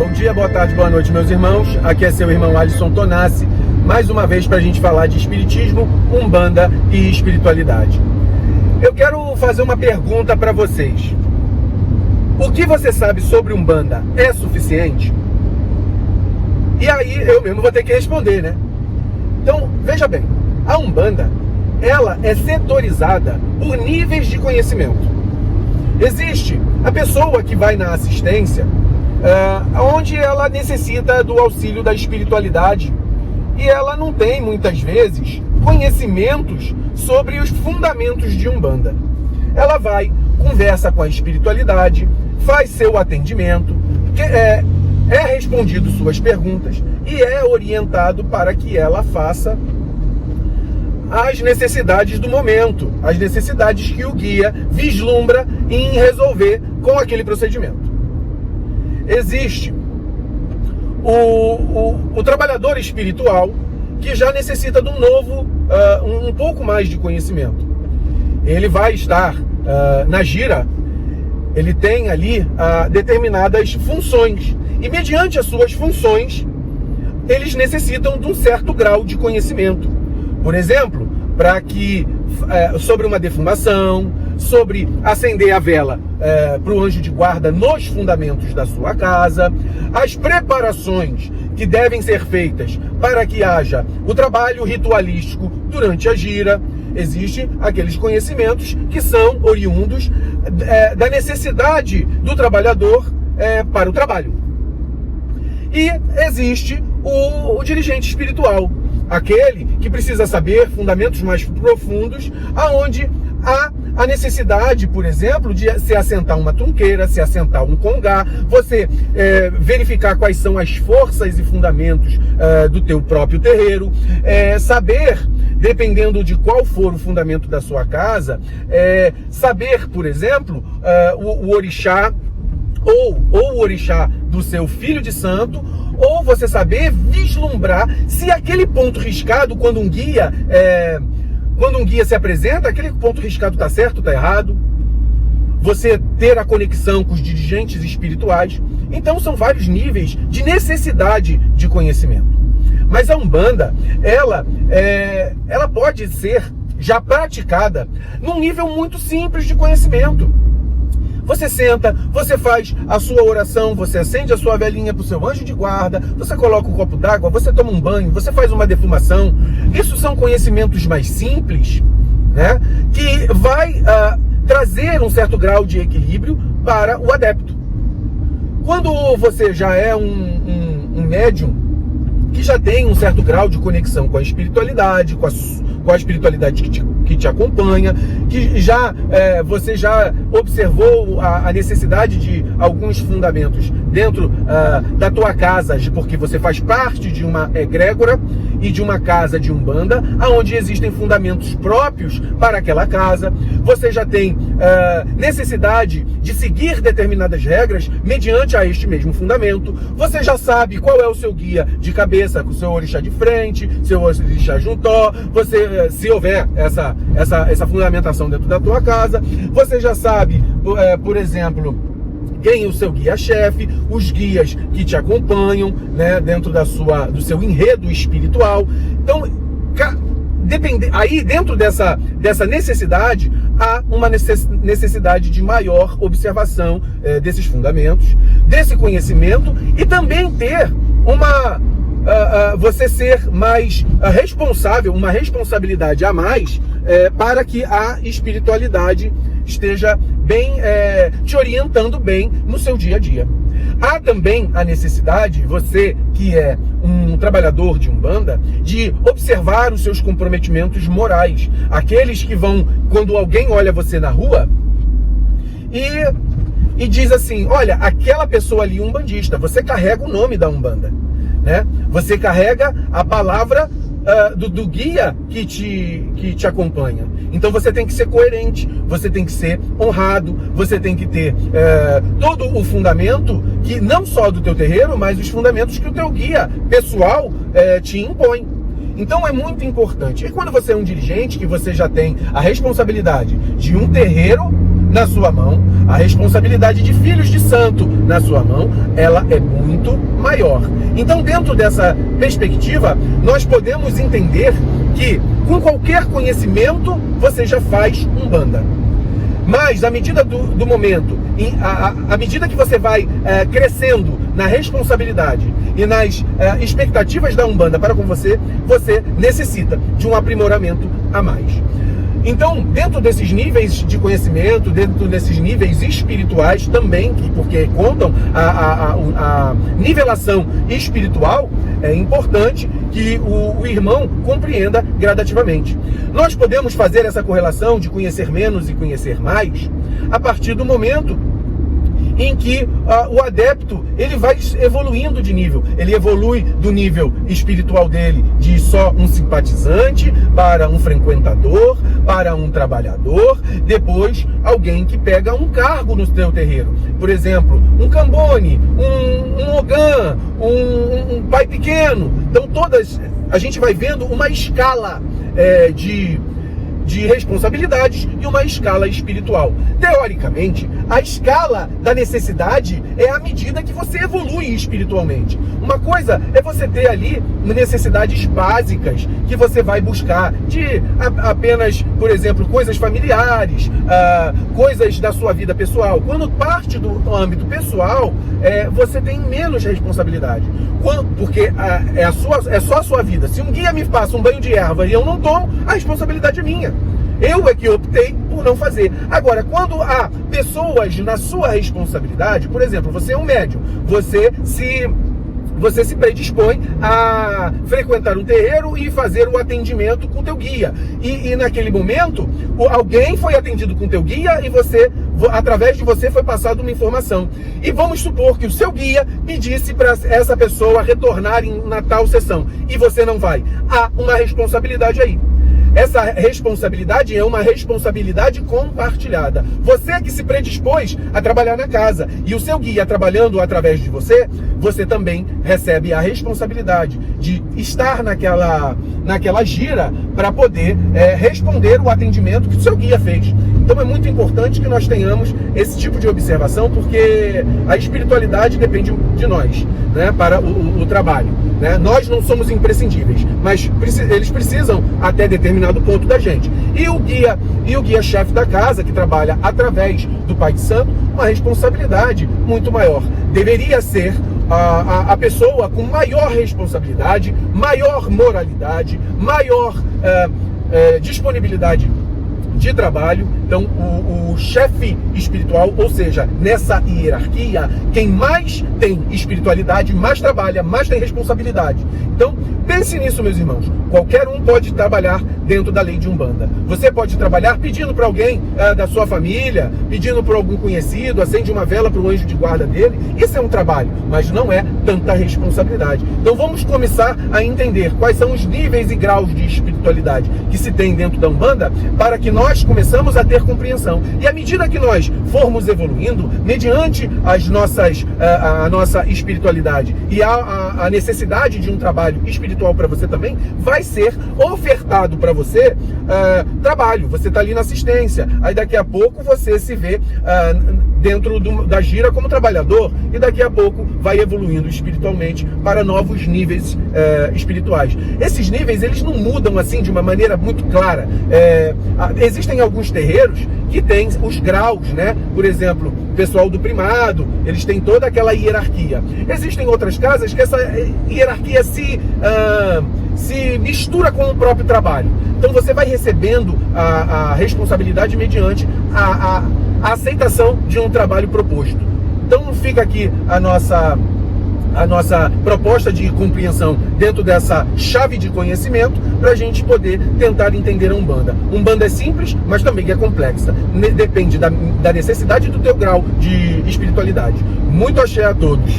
Bom dia, boa tarde, boa noite, meus irmãos. Aqui é seu irmão Alisson Tonassi, mais uma vez para a gente falar de espiritismo, umbanda e espiritualidade. Eu quero fazer uma pergunta para vocês. O que você sabe sobre umbanda é suficiente? E aí eu mesmo vou ter que responder, né? Então, veja bem, a umbanda, ela é setorizada por níveis de conhecimento. Existe a pessoa que vai na assistência, onde ela necessita do auxílio da espiritualidade e ela não tem, muitas vezes, conhecimentos sobre os fundamentos de umbanda. Ela vai, conversa com a espiritualidade, faz seu atendimento, é respondido suas perguntas e é orientado para que ela faça as necessidades do momento, as necessidades que o guia vislumbra em resolver com aquele procedimento. Existe o trabalhador espiritual que já necessita de um novo, um pouco mais de conhecimento. Ele vai estar na gira, ele tem ali determinadas funções e mediante as suas funções eles necessitam de um certo grau de conhecimento. Por exemplo, para que sobre uma defumação, sobre acender a vela para o anjo de guarda nos fundamentos da sua casa, as preparações que devem ser feitas para que haja o trabalho ritualístico durante a gira. Existem aqueles conhecimentos que são oriundos da necessidade do trabalhador para o trabalho. E existe o dirigente espiritual, aquele que precisa saber fundamentos mais profundos, aonde há a necessidade, por exemplo, de se assentar uma trunqueira, se assentar um congá, você verificar quais são as forças e fundamentos do teu próprio terreiro, saber, dependendo de qual for o fundamento da sua casa, saber, por exemplo, o orixá, ou o orixá do seu filho de santo, ou você saber vislumbrar se aquele ponto riscado, quando um guia se apresenta, aquele ponto riscado está certo, está errado. Você ter a conexão com os dirigentes espirituais. Então são vários níveis de necessidade de conhecimento. Mas a umbanda, ela pode ser já praticada num nível muito simples de conhecimento. Você senta, você faz a sua oração, você acende a sua velinha para o seu anjo de guarda, você coloca um copo d'água, você toma um banho, você faz uma defumação. Isso são conhecimentos mais simples, né, que vai trazer um certo grau de equilíbrio para o adepto. Quando você já é um médium que já tem um certo grau de conexão com a espiritualidade, com a espiritualidade que te acompanha, que você já observou a necessidade de alguns fundamentos dentro da tua casa, porque você faz parte de uma egrégora e de uma casa de umbanda, onde existem fundamentos próprios para aquela casa. Você já tem necessidade de seguir determinadas regras mediante a este mesmo fundamento. Você já sabe qual é o seu guia de cabeça, com o seu orixá de frente, seu orixá juntó. Você, se houver essa fundamentação dentro da tua casa, você já sabe, por exemplo, quem é o seu guia-chefe, os guias que te acompanham, né, dentro do seu enredo espiritual. Então, aí dentro dessa necessidade, há uma necessidade de maior observação desses fundamentos, desse conhecimento, e também ter você ser mais responsável, uma responsabilidade a mais para que a espiritualidade esteja bem, te orientando bem no seu dia a dia. Há também a necessidade, você que é um trabalhador de umbanda, de observar os seus comprometimentos morais. Aqueles que vão, quando alguém olha você na rua e diz assim, olha, aquela pessoa ali é umbandista, você carrega o nome da umbanda, né? Você carrega a palavra do guia que te acompanha. Então você tem que ser coerente, você tem que ser honrado, você tem que ter todo o fundamento, que não só do teu terreiro, mas os fundamentos que o teu guia pessoal te impõe. Então é muito importante. E quando você é um dirigente, que você já tem a responsabilidade de um terreiro, na sua mão, a responsabilidade de filhos de santo na sua mão, ela é muito maior. Então, dentro dessa perspectiva, nós podemos entender que com qualquer conhecimento você já faz Umbanda. Mas, à medida do momento, à medida que você vai crescendo na responsabilidade e nas expectativas da Umbanda para com você, você necessita de um aprimoramento a mais. Então, dentro desses níveis de conhecimento, dentro desses níveis espirituais também, porque contam a nivelação espiritual, é importante que o irmão compreenda gradativamente. Nós podemos fazer essa correlação de conhecer menos e conhecer mais a partir do momento em que o adepto ele vai evoluindo de nível. Ele evolui do nível espiritual dele de só um simpatizante para um frequentador, para um trabalhador, depois alguém que pega um cargo no seu terreiro. Por exemplo, um cambone, um ogã, um pai pequeno. Então a gente vai vendo uma escala de responsabilidades e uma escala espiritual. Teoricamente, a escala da necessidade é à medida que você evolui espiritualmente. Uma coisa é você ter ali necessidades básicas que você vai buscar de apenas, por exemplo, coisas familiares, coisas da sua vida pessoal. Quando parte do âmbito pessoal, você tem menos responsabilidade. Porque é só a sua vida. Se um guia me passa um banho de erva e eu não tomo, a responsabilidade é minha. Eu é que optei por não fazer. Agora, quando há pessoas na sua responsabilidade, por exemplo, você é um médium, você se predispõe a frequentar um terreiro e fazer o atendimento com o teu guia. E naquele momento, alguém foi atendido com o teu guia e você, através de você, foi passada uma informação. E vamos supor que o seu guia pedisse para essa pessoa retornar na tal sessão. E você não vai. Há uma responsabilidade aí. Essa responsabilidade é uma responsabilidade compartilhada. Você que se predispôs a trabalhar na casa e o seu guia trabalhando através de você, você também recebe a responsabilidade de estar naquela gira para poder responder o atendimento que o seu guia fez. Então é muito importante que nós tenhamos esse tipo de observação, porque a espiritualidade depende de nós, né, para o trabalho. Né? Nós não somos imprescindíveis, mas eles precisam até determinado ponto da gente. E o guia-chefe da casa, que trabalha através do Pai de Santo, uma responsabilidade muito maior. Deveria ser a pessoa com maior responsabilidade, maior moralidade, maior disponibilidade de trabalho. Então o chefe espiritual, ou seja, nessa hierarquia, quem mais tem espiritualidade, mais trabalha, mais tem responsabilidade. Então pense nisso, meus irmãos. Qualquer um pode trabalhar dentro da lei de Umbanda. Você pode trabalhar pedindo para alguém da sua família, pedindo para algum conhecido, acende uma vela para o anjo de guarda dele. Isso é um trabalho, mas não é tanta responsabilidade. Então vamos começar a entender quais são os níveis e graus de espiritualidade que se tem dentro da Umbanda, para que nós começamos a ter compreensão. E à medida que nós formos evoluindo, mediante a nossa espiritualidade e a necessidade de um trabalho espiritual para você também, vai ser ofertado para você trabalho. Você está ali na assistência, aí daqui a pouco você se vê dentro da gira como trabalhador, e daqui a pouco vai evoluindo espiritualmente para novos níveis espirituais. Esses níveis, eles não mudam assim de uma maneira muito clara. Existem alguns terreiros que têm os graus, né? Por exemplo, o pessoal do primado, eles têm toda aquela hierarquia. Existem outras casas que essa hierarquia se mistura com o próprio trabalho. Então você vai recebendo a responsabilidade mediante a aceitação de um trabalho proposto. Então fica aqui a nossa proposta de compreensão dentro dessa chave de conhecimento, para a gente poder tentar entender a Umbanda. Umbanda é simples, mas também é complexa. Depende da necessidade do teu grau de espiritualidade. Muito axé a todos.